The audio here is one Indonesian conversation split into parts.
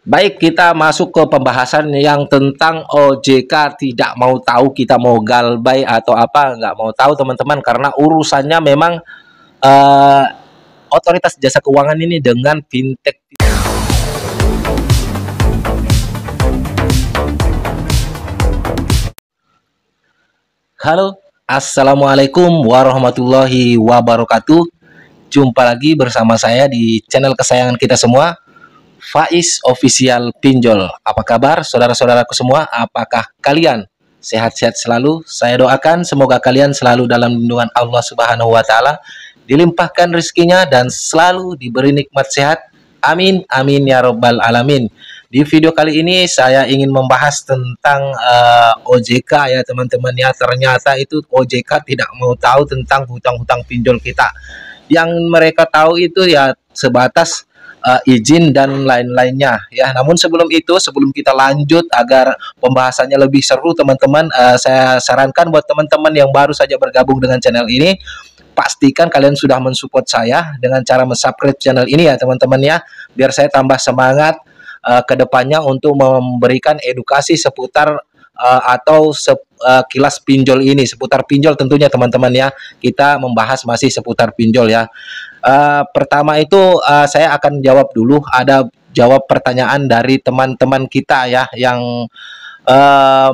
Baik, kita masuk ke pembahasan yang tentang OJK. Tidak mau tahu kita mau galbay atau apa, nggak mau tahu teman-teman, karena urusannya memang eh, otoritas jasa keuangan ini dengan fintech. Halo, assalamualaikum warahmatullahi wabarakatuh. Jumpa lagi bersama saya di channel kesayangan kita semua, Faiz Official Pinjol. Apa kabar saudara-saudaraku semua? Apakah kalian sehat-sehat selalu? Saya doakan semoga kalian selalu dalam lindungan Allah Subhanahu wa taala, dilimpahkan rezekinya dan selalu diberi nikmat sehat. Amin amin ya robbal alamin. Di video kali ini saya ingin membahas tentang OJK ya teman-teman ya. Ternyata itu OJK tidak mau tahu tentang hutang-hutang pinjol kita. Yang mereka tahu itu ya sebatas izin dan lain-lainnya ya. Namun sebelum kita lanjut agar pembahasannya lebih seru teman-teman, saya sarankan buat teman-teman yang baru saja bergabung dengan channel ini, pastikan kalian sudah mensupport saya dengan cara subscribe channel ini ya teman-teman ya, biar saya tambah semangat ke depannya untuk memberikan edukasi seputar atau kilas pinjol ini, seputar pinjol tentunya teman-teman ya. Kita membahas masih seputar pinjol ya. Pertama itu saya akan jawab dulu, ada jawab pertanyaan dari teman-teman kita ya yang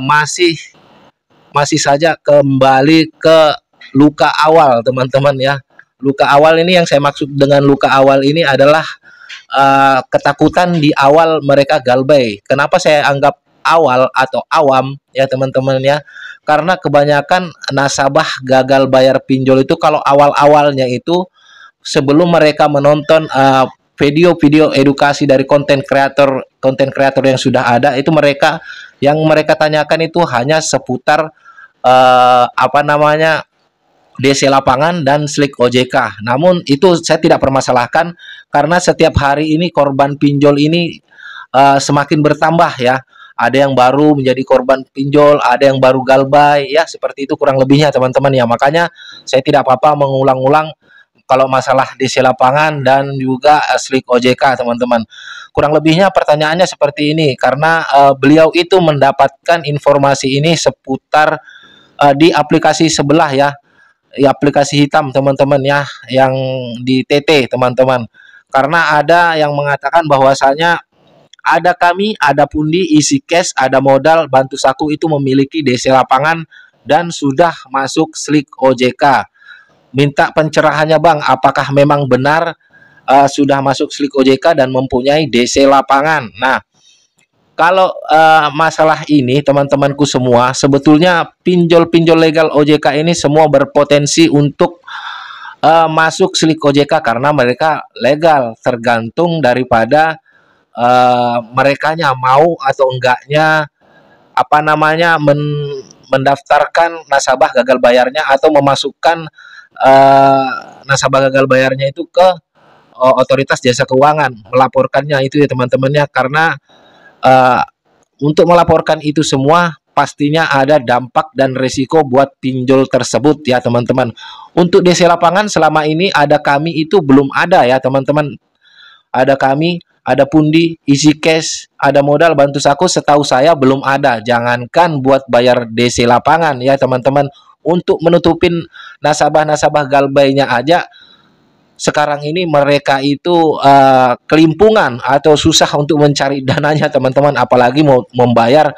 masih masih saja kembali ke luka awal teman-teman ya. Luka awal ini, yang saya maksud dengan luka awal ini adalah ketakutan di awal mereka galbay. Kenapa saya anggap awal atau awam ya teman-teman ya? Karena kebanyakan nasabah gagal bayar pinjol itu kalau awal-awalnya itu sebelum mereka menonton video-video edukasi dari konten kreator yang sudah ada, itu mereka tanyakan itu hanya seputar apa namanya, DC lapangan dan slik OJK. Namun itu saya tidak permasalahkan, karena setiap hari ini korban pinjol ini semakin bertambah ya. Ada yang baru menjadi korban pinjol, ada yang baru galbay ya, seperti itu kurang lebihnya teman-teman ya. Makanya saya tidak apa-apa mengulang-ulang kalau masalah DC lapangan dan juga slik OJK teman-teman. Kurang lebihnya pertanyaannya seperti ini, karena beliau itu mendapatkan informasi ini seputar di aplikasi sebelah ya, aplikasi hitam teman-teman ya, yang di TT teman-teman. Karena ada yang mengatakan bahwasanya ada pundi, isi cash, ada modal, bantu saku itu memiliki DC lapangan dan sudah masuk slik OJK. Minta pencerahannya bang, apakah memang benar sudah masuk slik OJK dan mempunyai DC lapangan? Nah, kalau masalah ini teman-temanku semua, sebetulnya pinjol-pinjol legal OJK ini semua berpotensi untuk masuk slik OJK karena mereka legal, tergantung daripada merekanya mau atau enggaknya apa namanya mendaftarkan nasabah gagal bayarnya atau memasukkan nasabah gagal bayarnya itu ke otoritas jasa keuangan, melaporkannya itu ya teman-temannya. Karena uh, untuk melaporkan itu semua pastinya ada dampak dan resiko buat pinjol tersebut ya teman-teman. Untuk DC lapangan selama ini ada kami itu belum ada ya teman-teman. Ada kami, ada pundi, isi cash, ada modal, bantu saku, setahu saya belum ada. Jangankan buat bayar DC lapangan ya teman-teman, untuk menutupin nasabah-nasabah galbaynya aja sekarang ini mereka itu kelimpungan atau susah untuk mencari dananya teman-teman, apalagi mau membayar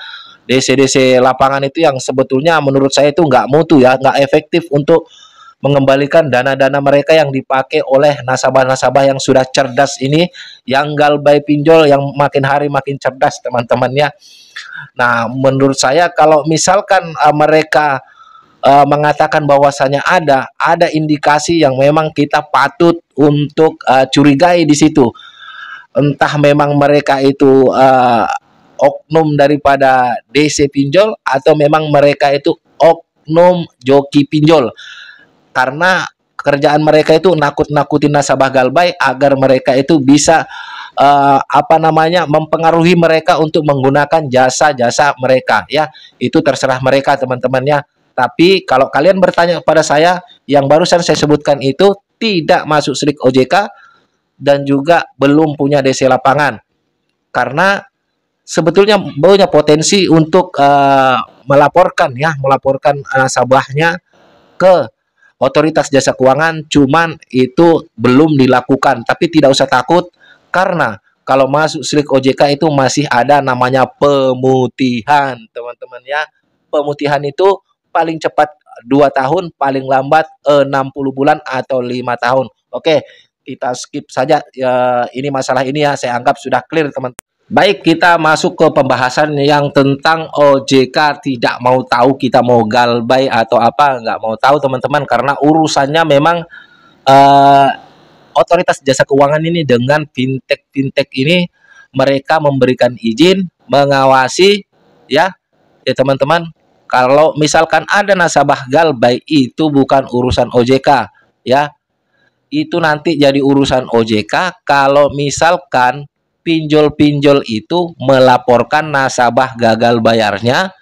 DC-DC lapangan itu yang sebetulnya menurut saya itu nggak mutu ya, nggak efektif untuk mengembalikan dana-dana mereka yang dipakai oleh nasabah-nasabah yang sudah cerdas ini, yang galbay pinjol yang makin hari makin cerdas teman-temannya. Nah, menurut saya kalau misalkan mereka mengatakan bahwasanya ada indikasi yang memang kita patut untuk curigai di situ. Entah memang mereka itu oknum daripada DC pinjol atau memang mereka itu oknum joki pinjol. Karena kerjaan mereka itu nakut-nakutin nasabah galbay agar mereka itu bisa apa namanya mempengaruhi mereka untuk menggunakan jasa-jasa mereka ya. Itu terserah mereka teman-temannya. Tapi kalau kalian bertanya kepada saya, yang barusan saya sebutkan itu tidak masuk slik OJK dan juga belum punya DC lapangan. karena sebetulnya punya potensi untuk melaporkan nasabahnya ke otoritas jasa keuangan, cuman itu belum dilakukan. Tapi tidak usah takut, karena kalau masuk slik OJK itu masih ada namanya pemutihan, teman-teman ya. Pemutihan itu paling cepat 2 tahun, paling lambat 60 bulan atau 5 tahun. Oke, kita skip saja ya, ini masalah ini ya, saya anggap sudah clear, teman. Baik, kita masuk ke pembahasan yang tentang OJK. Tidak mau tahu kita mau galbay atau apa, nggak mau tahu teman-teman, karena urusannya memang eh, otoritas jasa keuangan ini dengan fintech ini, mereka memberikan izin, mengawasi ya, ya teman-teman. Kalau misalkan ada nasabah galbay, itu bukan urusan OJK ya, itu nanti jadi urusan OJK kalau misalkan pinjol-pinjol itu melaporkan nasabah gagal bayarnya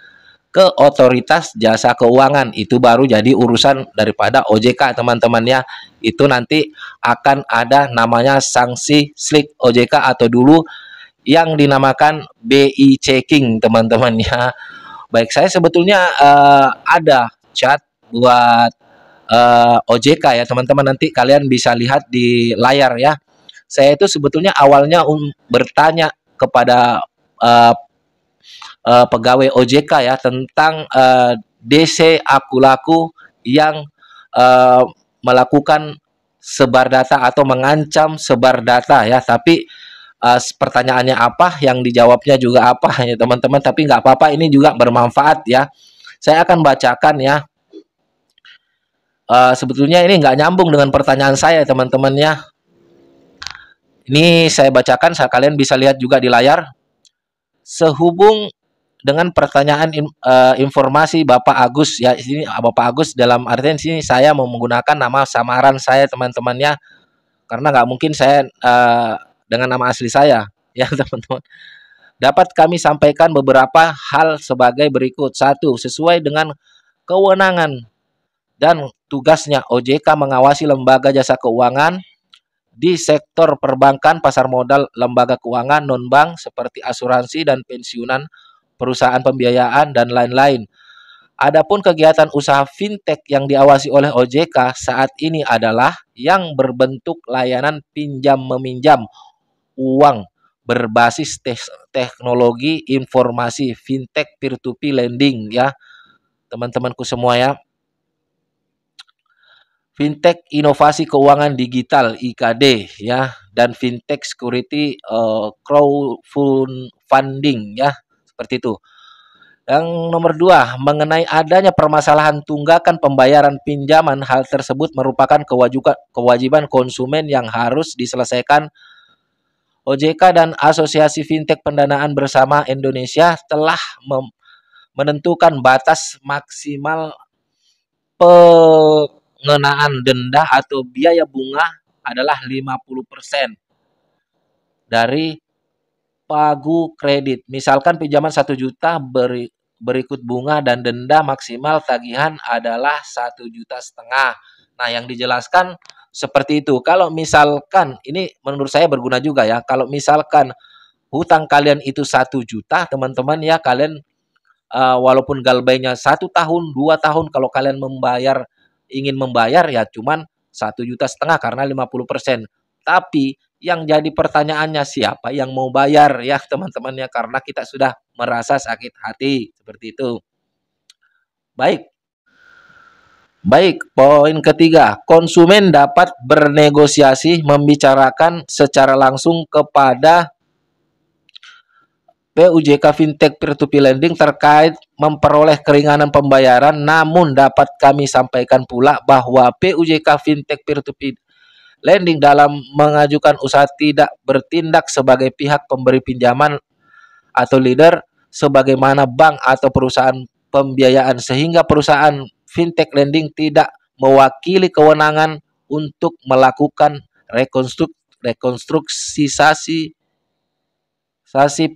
ke otoritas jasa keuangan. Itu baru jadi urusan daripada OJK, teman-teman ya. Itu nanti akan ada namanya sanksi slik OJK, atau dulu yang dinamakan BI checking, teman-teman ya. Baik, saya sebetulnya ada chat buat OJK ya, teman-teman. Nanti kalian bisa lihat di layar ya. Saya itu sebetulnya awalnya bertanya kepada uh, pegawai OJK ya, tentang DC Akulaku yang uh, melakukan sebar data atau mengancam sebar data ya. Tapi pertanyaannya apa, yang dijawabnya juga apa ya teman-teman. Tapi nggak apa-apa, ini juga bermanfaat ya. Saya akan bacakan ya. Sebetulnya ini nggak nyambung dengan pertanyaan saya, teman-teman ya. Ini saya bacakan, kalian bisa lihat juga di layar. Sehubung dengan pertanyaan informasi Bapak Agus ya, ini Bapak Agus dalam artian sini saya mau menggunakan nama samaran saya, teman-temannya, karena nggak mungkin saya dengan nama asli saya ya teman-teman. Dapat kami sampaikan beberapa hal sebagai berikut. Satu, sesuai dengan kewenangan dan tugasnya, OJK mengawasi lembaga jasa keuangan di sektor perbankan, pasar modal, lembaga keuangan, non-bank seperti asuransi dan pensiunan, perusahaan pembiayaan, dan lain-lain. Adapun kegiatan usaha fintech yang diawasi oleh OJK saat ini adalah yang berbentuk layanan pinjam-meminjam uang berbasis teknologi informasi, fintech peer-to-peer lending ya, teman-temanku semua ya. Fintech inovasi keuangan digital IKD ya, dan fintech security crowdfunding ya, seperti itu. Yang nomor 2, mengenai adanya permasalahan tunggakan pembayaran pinjaman, hal tersebut merupakan kewajiban konsumen yang harus diselesaikan. OJK dan Asosiasi Fintech Pendanaan Bersama Indonesia telah menentukan batas maksimal pengenaan denda atau biaya bunga adalah 50% dari pagu kredit. Misalkan pinjaman 1 juta berikut bunga dan denda maksimal tagihan adalah 1,5 juta. Nah, yang dijelaskan seperti itu. Kalau misalkan, ini menurut saya berguna juga ya, kalau misalkan hutang kalian itu 1 juta, teman-teman ya, kalian walaupun galbainya 1 tahun, 2 tahun, kalau kalian ingin membayar ya cuman 1,5 juta karena 50%. Tapi yang jadi pertanyaannya, siapa yang mau bayar ya teman-teman ya, karena kita sudah merasa sakit hati seperti itu. Baik. Baik, poin ketiga, konsumen dapat bernegosiasi membicarakan secara langsung kepada PUJK Fintech Peer-to-Peer Lending terkait memperoleh keringanan pembayaran. Namun dapat kami sampaikan pula bahwa PUJK Fintech Peer-to-Peer Lending dalam mengajukan usaha tidak bertindak sebagai pihak pemberi pinjaman atau leader sebagaimana bank atau perusahaan pembiayaan, sehingga perusahaan fintech lending tidak mewakili kewenangan untuk melakukan rekonstruksisasi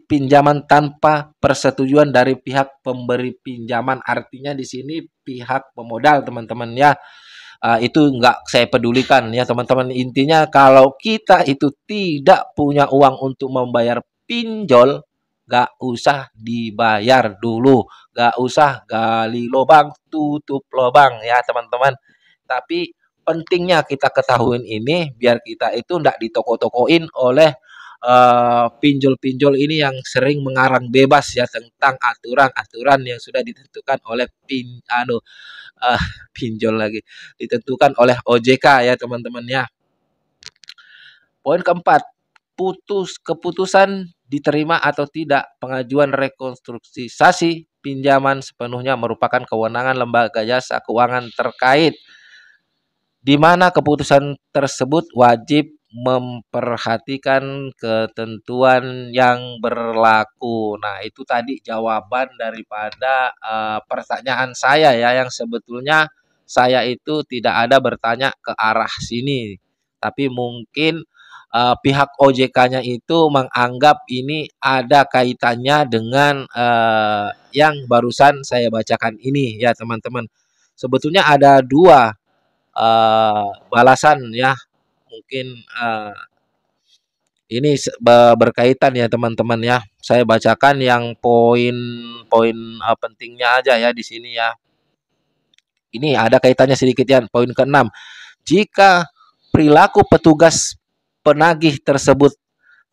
pinjaman tanpa persetujuan dari pihak pemberi pinjaman. Artinya di sini pihak pemodal, teman-teman ya. Itu nggak saya pedulikan ya teman-teman. Intinya kalau kita itu tidak punya uang untuk membayar pinjol gak usah dibayar dulu, gak usah gali lubang tutup lubang ya teman-teman. Tapi pentingnya kita ketahuin ini biar kita itu ndak ditoko-tokoin oleh pinjol-pinjol ini yang sering mengarang bebas ya tentang aturan-aturan yang sudah ditentukan oleh eh, pinjol lagi, ditentukan oleh OJK ya teman-teman ya. Poin keempat, keputusan diterima atau tidak pengajuan rekonstruksi pinjaman sepenuhnya merupakan kewenangan lembaga jasa keuangan terkait, di mana keputusan tersebut wajib memperhatikan ketentuan yang berlaku. Nah, itu tadi jawaban daripada pertanyaan saya ya, yang sebetulnya saya itu tidak ada bertanya ke arah sini. Tapi mungkin pihak OJK-nya itu menganggap ini ada kaitannya dengan yang barusan saya bacakan ini ya, teman-teman. Sebetulnya ada dua balasan ya, mungkin ini berkaitan ya teman-teman ya. Saya bacakan yang poin-poin pentingnya aja ya di sini ya. Ini ada kaitannya sedikit ya. Poin ke-6. Jika perilaku petugas penagih tersebut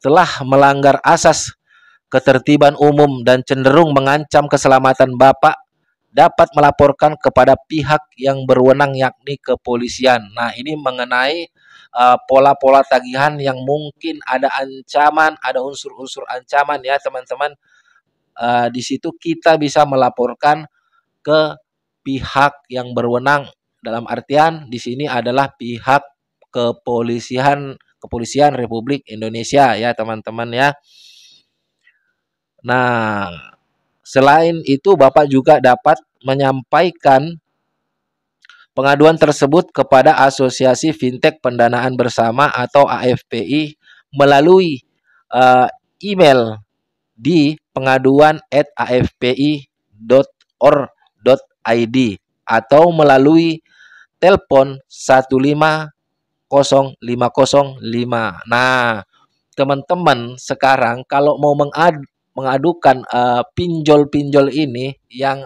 telah melanggar asas ketertiban umum dan cenderung mengancam keselamatan Bapak, dapat melaporkan kepada pihak yang berwenang yakni kepolisian. Nah, ini mengenai pola-pola tagihan yang mungkin ada ancaman, ada unsur-unsur ancaman ya teman-teman. Di situ kita bisa melaporkan ke pihak yang berwenang, dalam artian di sini adalah pihak kepolisian Republik Indonesia ya teman-teman ya. Nah, selain itu Bapak juga dapat menyampaikan pengaduan tersebut kepada Asosiasi Fintech Pendanaan Bersama atau AFPI melalui email di pengaduan@afpi.or.id atau melalui telepon 150505. Nah, teman-teman sekarang kalau mau mengadukan pinjol-pinjol ini yang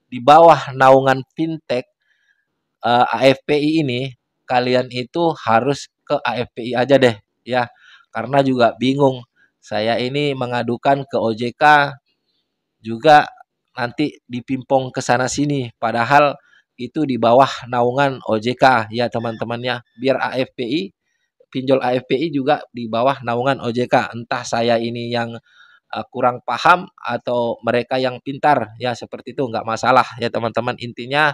di bawah naungan fintech AFPI ini, kalian itu harus ke AFPI aja deh ya, karena juga bingung. Saya ini mengadukan ke OJK juga nanti dipimpong ke sana sini, padahal itu di bawah naungan OJK ya teman-temannya. Biar AFPI, pinjol AFPI juga di bawah naungan OJK. Entah saya ini yang kurang paham atau mereka yang pintar ya, seperti itu nggak masalah ya teman-teman. Intinya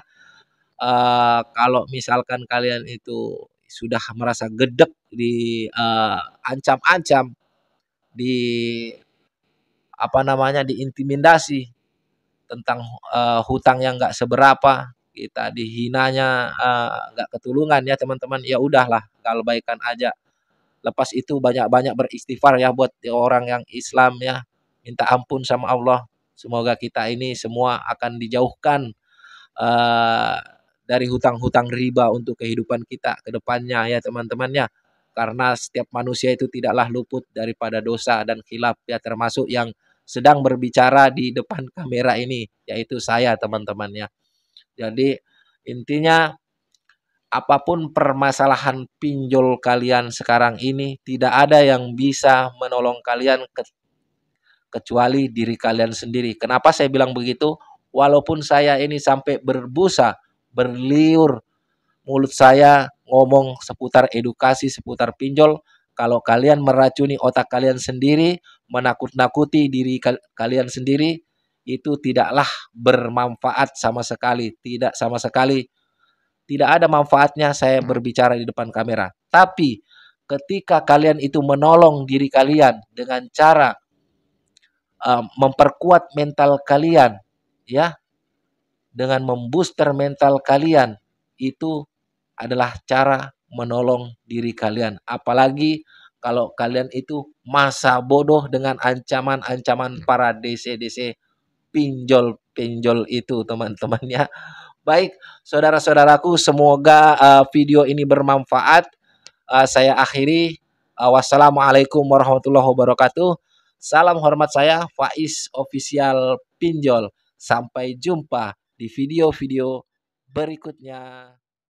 kalau misalkan kalian itu sudah merasa gedek di ancam-ancam, di apa namanya, diintimidasi tentang hutang yang nggak seberapa, kita dihinanya nggak ketulungan ya teman-teman, ya udahlah, kalau baikan aja. Lepas itu banyak-banyak beristighfar ya buat orang yang Islam ya, minta ampun sama Allah. Semoga kita ini semua akan dijauhkan uh, dari hutang-hutang riba untuk kehidupan kita ke depannya ya teman-teman ya. Karena setiap manusia itu tidaklah luput daripada dosa dan khilaf ya, termasuk yang sedang berbicara di depan kamera ini, yaitu saya teman-teman ya. Jadi intinya apapun permasalahan pinjol kalian sekarang ini, tidak ada yang bisa menolong kalian kecuali diri kalian sendiri. Kenapa saya bilang begitu? Walaupun saya ini sampai berbusa, berliur mulut saya ngomong seputar edukasi, seputar pinjol, kalau kalian meracuni otak kalian sendiri, menakut-nakuti diri kalian sendiri, itu tidaklah bermanfaat sama sekali. Tidak sama sekali. Tidak ada manfaatnya saya berbicara di depan kamera. Tapi ketika kalian itu menolong diri kalian dengan cara memperkuat mental kalian, ya, dengan membooster mental kalian, itu adalah cara menolong diri kalian. Apalagi kalau kalian itu masa bodoh dengan ancaman-ancaman para DC-DC pinjol-pinjol itu teman-temannya. Baik, saudara-saudaraku, semoga video ini bermanfaat. Saya akhiri. Wassalamualaikum warahmatullahi wabarakatuh. Salam hormat saya, Faiz Official Pinjol. Sampai jumpa di video-video berikutnya.